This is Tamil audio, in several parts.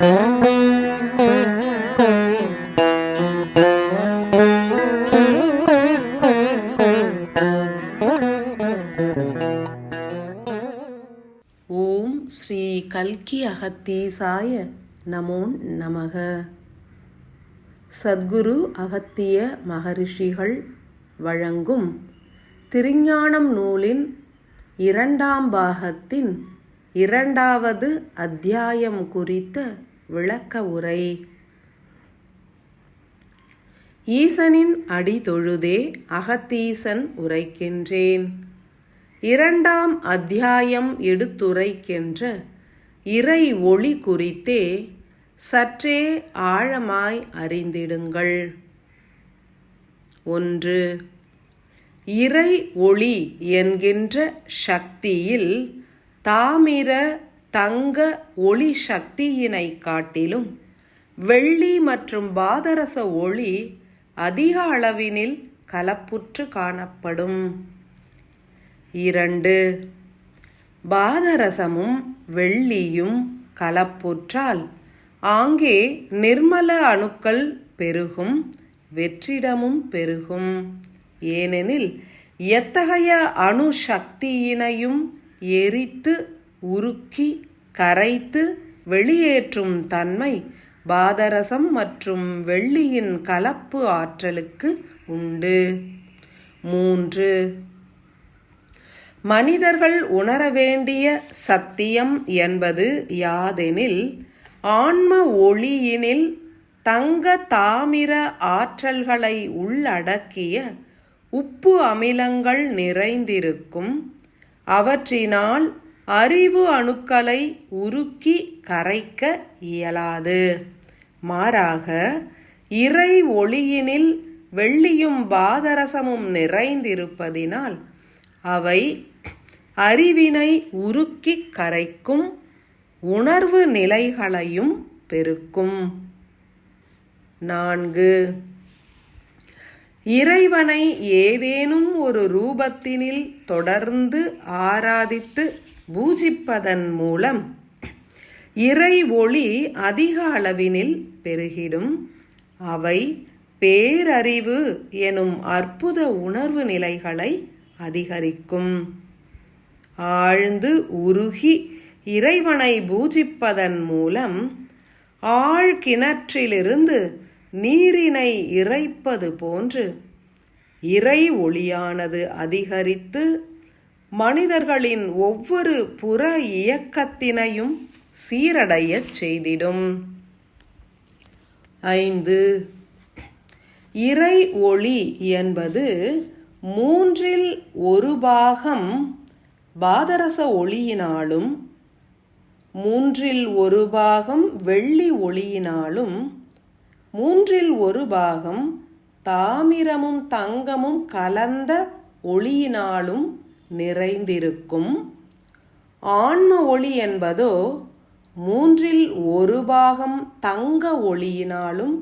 ஓம் ஸ்ரீ கல்கி அகத்தீசாய நமோ நமக. சத்குரு அகத்திய மகரிஷிகள் வழங்கும் திருஞானம் நூலின் 2ஆம் பாகத்தின் 2வது அத்தியாயம் குறித்த விளக்க உரை. ஈசனின் அடி தொழுதே அகத்தீசன் உரைக்கின்றேன். 2ஆம் அத்தியாயம் எடுத்துரைக்கின்ற இறை ஒளி குறித்தே சற்றே ஆழமாய் அறிந்திடுங்கள். 1. இறை ஒளி என்கின்ற சக்தியில் தாமிர தங்க ஒளி சக்தியினை காட்டிலும் வெள்ளி மற்றும் பாதரச ஒளி அதிக அளவினில் கலப்புற்று காணப்படும். 2. பாதரசமும் வெள்ளியும் கலப்புற்றால் ஆங்கே நிர்மல அணுக்கள் பெருகும், வெற்றிடமும் பெருகும். ஏனெனில் எத்தகைய அணு சக்தியினையும் எரித்து உருக்கி கரைத்து வெளியேற்றும் தன்மை பாதரசம் மற்றும் வெள்ளியின் கலப்பு ஆற்றலுக்கு உண்டு. 3. மனிதர்கள் உணர வேண்டிய சத்தியம் என்பது யாதெனில், ஆன்ம ஒளியினில் தங்க தாமிர ஆற்றல்களை உள்ளடக்கிய உப்பு அமிலங்கள் நிறைந்திருக்கும். அவற்றினால் அறிவு அணுக்களை உருக்கி கரைக்க இயலாது. மாறாக இறை ஒளியினில் வெள்ளியும் பாதரசமும் நிறைந்திருப்பதினால் அவை அறிவினை உருக்கி கரைக்கும், உணர்வு நிலைகளையும் பெருக்கும். 4. இறைவனை ஏதேனும் ஒரு ரூபத்தினில் தொடர்ந்து ஆராதித்து பூஜிப்பதன் மூலம் இறை ஒளி அதிக அளவினில் பெருகிடும். அவை பேரறிவு எனும் அற்புத உணர்வு நிலைகளை அதிகரிக்கும். ஆழ்ந்து உருகி இறைவனை பூஜிப்பதன் மூலம் ஆழ்கிணற்றிலிருந்து நீரினை இறைப்பது போன்று இறை ஒளியானது அதிகரித்து மனிதர்களின் ஒவ்வொரு புற இயக்கத்தினையும் சீரடையச் செய்திடும். 5. இறை ஒளி என்பது 1/3 பாகம் பாதரச ஒளியினாலும் 1/3 பாகம் வெள்ளி ஒளியினாலும் 1/3 பாகம் தாமிரமும் தங்கமும் கலந்த ஒளியினாலும் நிறைந்திருக்கும். ஆன்ம ஒளி என்பதோ 1/3 பாகம் தங்க ஒளியினாலும்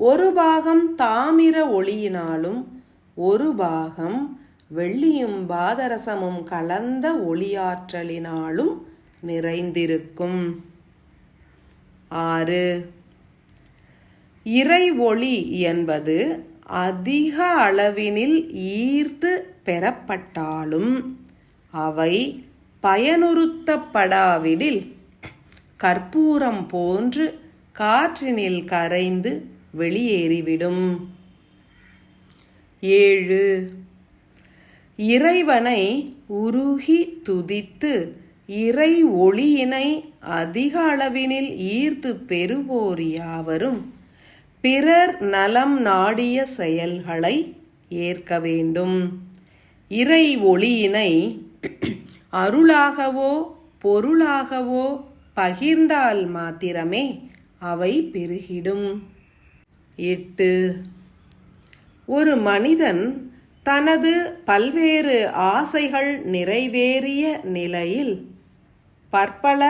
1 பாகம் தாமிர ஒளியினாலும் 1 பாகம் வெள்ளியும் பாதரசமும் கலந்த ஒளியாற்றலினாலும் நிறைந்திருக்கும். 6. இறை ஒளி என்பது அதிக அளவினில் ஈர்த்து பெறப்பட்டாலும் அவை பயனுறுத்தப்படாவிடில் கற்பூரம் போன்று காற்றினில் கரைந்து வெளியேறிவிடும். 7. இறைவனை உருகி துதித்து இறை ஒளியினை அதிக அளவினில் ஈர்த்து பெறுவோர் யாவரும் பிறர் நலம் நாடிய செயல்களை ஏற்க வேண்டும். இறை ஒளியினை அருளாகவோ பொருளாகவோ பகிர்ந்தால் மாத்திரமே அவை பெருகிடும். 8. ஒரு மனிதன் தனது பல்வேறு ஆசைகள் நிறைவேறிய நிலையில் பற்பல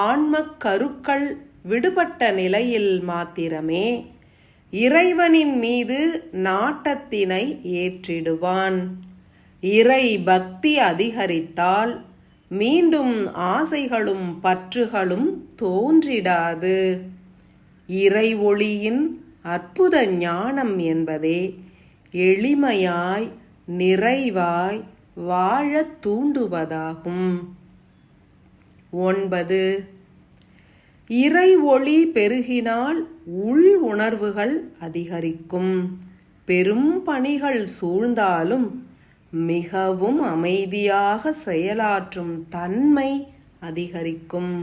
ஆன்மக் கருக்கள் விடுபட்ட நிலையில் மாத்திரமே இறைவனின் மீது நாட்டத்தினை ஏற்றிடுவான். இறை பக்தி அதிகரித்தால் மீண்டும் ஆசைகளும் பற்றுகளும் தோன்றிடாது. இறை ஒளியின் அற்புத ஞானம் என்பதே எளிமையாய் நிறைவாய் வாழத் தூண்டுவதாகும். 9. இறை ஒளி பெருகினால் உள் உணர்வுகள் அதிகரிக்கும். பெரும் பணிகள் சூழ்ந்தாலும் மிகவும் அமைதியாக செயலாற்றும் தன்மை அதிகரிக்கும்.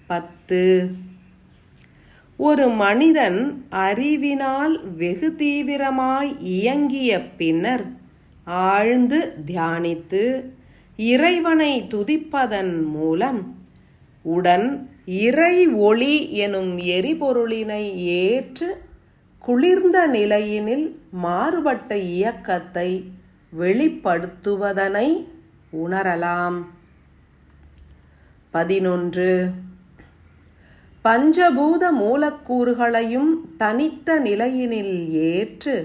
10. ஒரு மனிதன் அறிவினால் வெகு தீவிரமாய் இயங்கிய பின்னர் ஆழ்ந்து தியானித்து இறைவனை துதிப்பதன் மூலம் உடன் இறை ஒளி எனும் எரிபொருளினை ஏற்று குளிர்ந்த நிலையினில் மாறுபட்ட இயக்கத்தை வெளிப்படுத்துவதனை உணரலாம். 11. பஞ்சபூத மூலக்கூறுகளையும் தனித்த நிலையினில் ஏற்று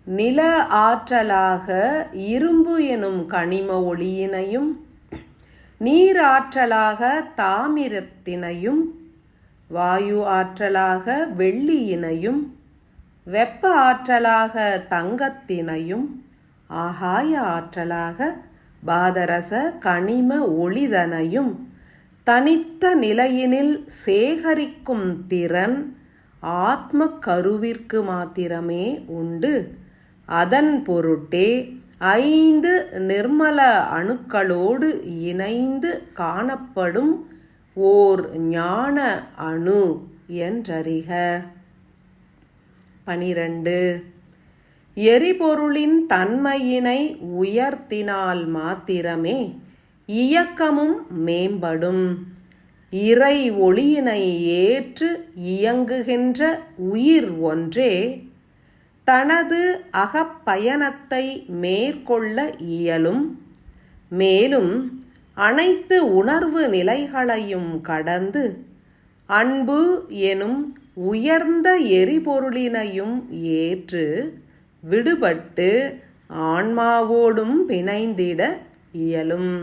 நில ஆற்றலாக இரும்பு எனும் கனிம ஒளியினையும், நீர் ஆற்றலாக தாமிரத்தினையும், வாயு ஆற்றலாக வெள்ளியினையும், வெப்ப ஆற்றலாக தங்கத்தினையும், ஆகாய ஆற்றலாக பாதரச கனிம ஒளிதனையும் தனித்த நிலையினில் சேகரிக்கும் திறன் ஆத்ம கருவிற்கு மாத்திரமே உண்டு. அதன் பொருட்டே 5 நிர்மல அணுக்களோடு இணைந்து காணப்படும் ஓர் ஞான அணு என்றறிக. 12. எரிபொருளின் தன்மையினை உயர்த்தினால் மாத்திரமே இயக்கமும் மேம்படும். இறை ஒளியினை ஏற்று இயங்குகின்ற உயிர் ஒன்றே தனது அகப்பயணத்தை மேற்கொள்ள இயலும். மேலும் அனைத்து உணர்வு நிலைகளையும் கடந்து அன்பு எனும் உயர்ந்த எரிபொருளினையும் ஏற்று விடுபட்டு ஆன்மாவோடும் பிணைந்திட இயலும்.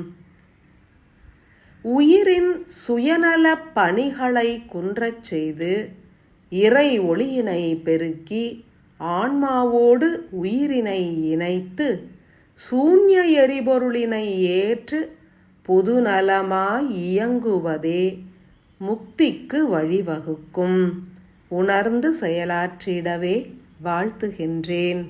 உயிரின் சுயநல பணிகளை குன்றச் செய்து இறை ஒளியினை பெருக்கி ஆன்மாவோடு உயிரினை இணைத்து சூன்ய எரிபொருளினை ஏற்று பொதுநலமாய் இயங்குவதே முக்திக்கு வழிவகுக்கும். உணர்ந்து செயலாற்றிடவே வாழ்த்துகின்றேன்.